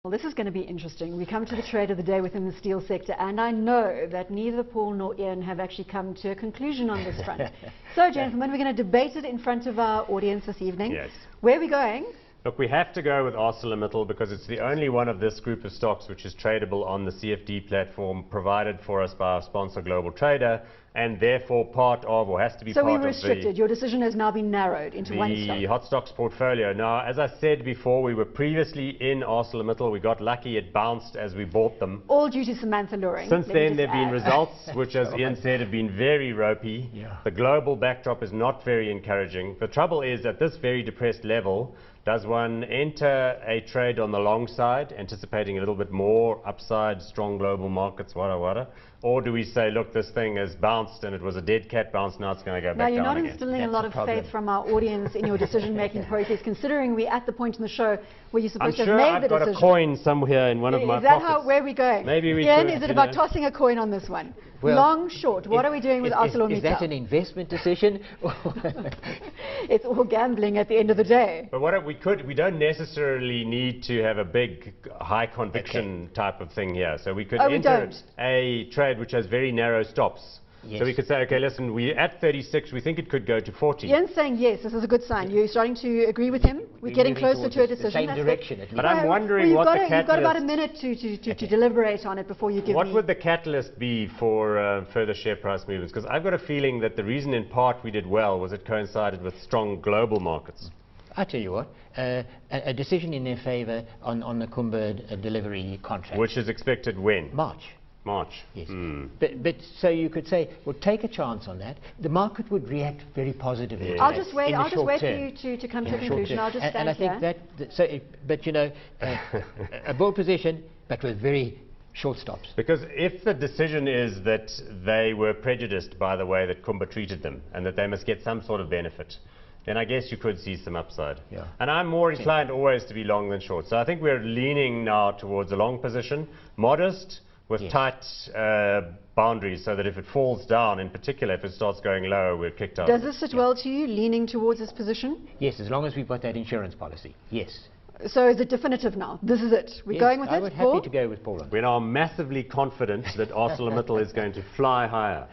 Well, this is going to be interesting. We come to the trade of the day within the steel sector, and I know that neither Paul nor Ian have actually come to a conclusion on this front. So, gentlemen, we're going to debate it in front of our audience this evening. Yes. Where are we going? Look, we have to go with ArcelorMittal because it's the only one of this group of stocks which is tradable on the CFD platform provided for us by our sponsor Global Trader, and therefore part of, or has to be so part of we're restricted. Your decision has now been narrowed into one stock. The hot stocks portfolio. Now, as I said before, we were previously in ArcelorMittal. We got lucky; it bounced as we bought them. All due to Samantha luring. Since then, there have been results which, as Ian said, have been very ropey. Yeah. The global backdrop is not very encouraging. The trouble is, at this very depressed level, does one enter a trade on the long side, anticipating a little bit more upside, strong global markets, wada? Or do we say, look, this thing has bounced and it was a dead cat bounce, now it's going to go back down again? Now, you're not instilling a lot of faith from our audience in your decision-making process, considering we're at the point in the show where you're supposed to have made the decision. I'm sure I've got a coin somewhere in one of my pockets. Is that where we're going? Maybe we Ian, should, is it about tossing a coin on this one? Well, long, short, what are we doing with ArcelorMittal? Is that an investment decision? It's all gambling at the end of the day. But what we don't necessarily need to have a big, high conviction type of thing here. So we could enter a trade which has very narrow stops. Yes. So we could say, okay, listen, we're at 36, we think it could go to 40. Ian's saying yes, this is a good sign. You're starting to agree with him? We're getting closer to a decision. The same direction, at least. But I'm wondering what the catalyst... You've got about a minute to deliberate on it before you give What me... would the catalyst be for further share price movements? Because I've got a feeling that the reason in part we did well was it coincided with strong global markets. I tell you what, a decision in their favour on the Kumba delivery contract. Which is expected when? March. Yes. But so you could say, well, take a chance on that. The market would react very positively. I'll just wait for term. you to come to a conclusion. I'll just stand and I think here. but you know, a bull position, but with very short stops. Because if the decision is that they were prejudiced by the way that Kumba treated them and that they must get some sort of benefit, then I guess you could see some upside. Yeah. And I'm more inclined always to be long than short. So I think we're leaning now towards a long position, modest, with tight boundaries, so that if it falls down, in particular, if it starts going lower, we're kicked out. Does this sit well to you, leaning towards this position? Yes, as long as we've got that insurance policy. Yes. So is it definitive now? This is it. We're going with it, I would Paul? happy to go with Paul. We're now massively confident that ArcelorMittal is going to fly higher.